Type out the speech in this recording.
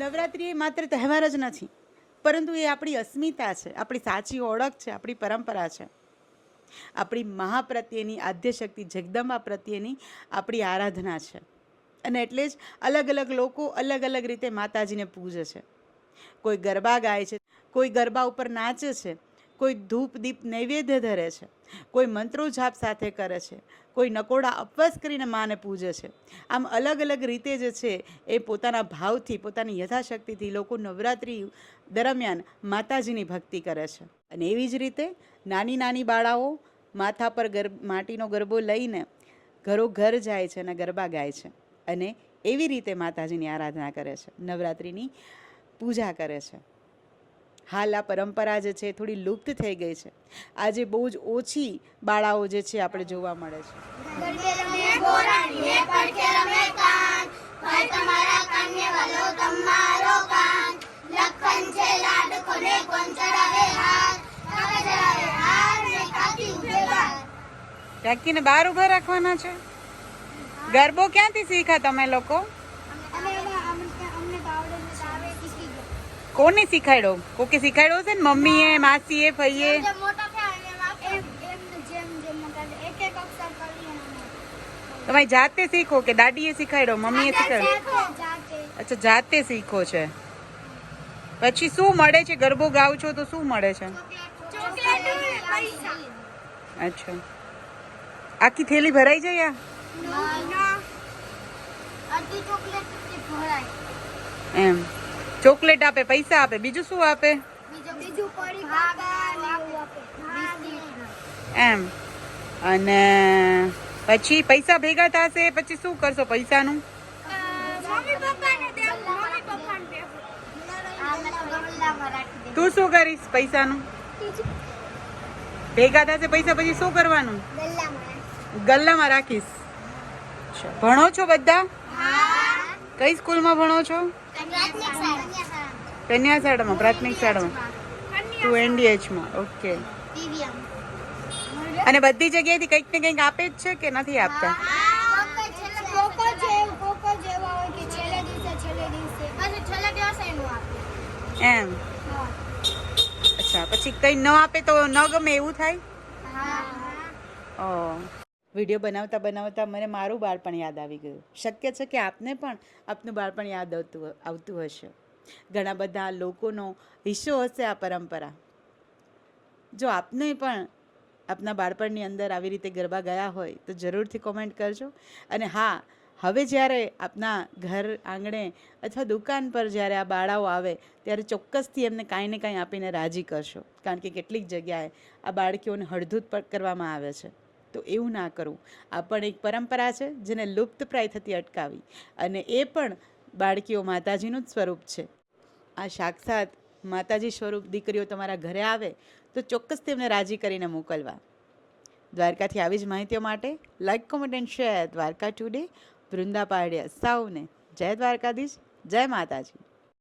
નવરાત્રિ એ માત્ર તહેવાર જ નથી, પરંતુ એ આપણી અસ્મિતા છે, આપણી સાચી ઓળખ છે, આપણી પરંપરા છે, આપણી મહા પ્રત્યેની આદ્યશક્તિ જગદંબા પ્રત્યેની આપણી આરાધના છે. અને એટલે જ અલગ અલગ લોકો અલગ અલગ રીતે માતાજીને પૂજે છે. કોઈ ગરબા ગાય છે, કોઈ ગરબા ઉપર નાચે છે, કોઈ ધૂપ દીપ નૈવેદ્ય ધરે છે, કોઈ મંત્રો જાપ સાથે કરે છે, કોઈ નકોડા ઉપવાસ કરીને માને પૂજે છે. આમ અલગ અલગ રીતે જે છે એ પોતાના ભાવથી, પોતાની યથાશક્તિથી લોકો નવરાત્રિ દરમિયાન માતાજીની ભક્તિ કરે છે. અને એવી જ રીતે નાની નાની બાળાઓ માથા પર માટીનો ગરબો લઈને ઘરો ઘર જાય છે અને ગરબા ગાય છે અને એવી રીતે માતાજીની આરાધના કરે છે, નવરાત્રિની પૂજા કરે છે. હાલ આ પરંપરા જે છે થોડી લુપ્ત થઈ ગઈ છે. આજે બહુ જ ઓછી બાળાઓ જે છે આપણે જોવા મળે છે. ટાંકીને બહાર ઉભા રાખવાના છે. ગરબો ક્યાંથી શીખ્યા તમે લોકો? કોને શીખાડ્યો? કોકે શીખાડ્યો છે ને? મમ્મીએ, માસીએ, ફઈએ? તમે જાતે શીખો કે દાદીએ શીખાડ્યો, મમ્મીએ શીખાડ્યો? અચ્છા, જાતે શીખો છે. પછી શું મળે છે? ગરબો ગાવ છો તો શું મળે છે? અચ્છા, આખી થેલી ભરાઈ જાય? એમ ચોકલેટ આપે, પૈસા આપે, બીજું શું આપે? એમ. અને પછી પૈસા ભેગા થશે પછી શું કરશો પૈસાનું? તું શું કરીશ પૈસાનું? ભેગા થશે પૈસા પછી શું કરવાનું? ગલ્લામાં રાખીશ. ભણો છો બધા? કઈ સ્કૂલમાં ભણો છો? કન્યા શાળામાં, પ્રાથમિક શાળામાં. તું એનડીએચમાં. ઓકે. અને બધી જગ્યાએથી કંઈક ને કંઈક આપે જ છે કે નથી આપતા? એમ. અચ્છા, પછી કઈ ન આપે તો ન ગમે એવું થાય? વિડીયો બનાવતા બનાવતા મને મારું બાળપણ યાદ આવી ગયું. શક્ય છે કે આપને પણ આપનું બાળપણ યાદ આવતું હશે. ઘણા બધા લોકોનો હિસ્સો હશે આ પરંપરા. જો આપને પણ આપના બાળપણની અંદર આવી રીતે ગરબા ગયા હોય તો જરૂરથી કોમેન્ટ કરજો. અને હા, હવે જ્યારે આપના ઘર આંગણે અથવા દુકાન પર જ્યારે આ બાળાઓ આવે ત્યારે ચોક્કસથી એમને કાંઈ ને કાંઈ આપીને રાજી કરશો. કારણ કે કેટલીક જગ્યાએ આ બાળકીઓને હળધૂત કરવામાં આવે છે. તો એવું ના કરવું. આ પણ એક પરંપરા છે જેને લુપ્તપ્રાય થતી અટકાવી, અને એ પણ બાળકીઓ માતાજીનું જ સ્વરૂપ છે. આ સાક્ષાત માતાજી સ્વરૂપ દીકરીઓ તમારા ઘરે આવે તો ચોક્કસ તેમને રાજી કરીને મોકલવા. દ્વારકાથી આવી જ માહિતીઓ માટે like, comment and share. Dwarka today. Vrinda પાડ્યા સૌને જય દ્વારકાધીશ, જય માતાજી.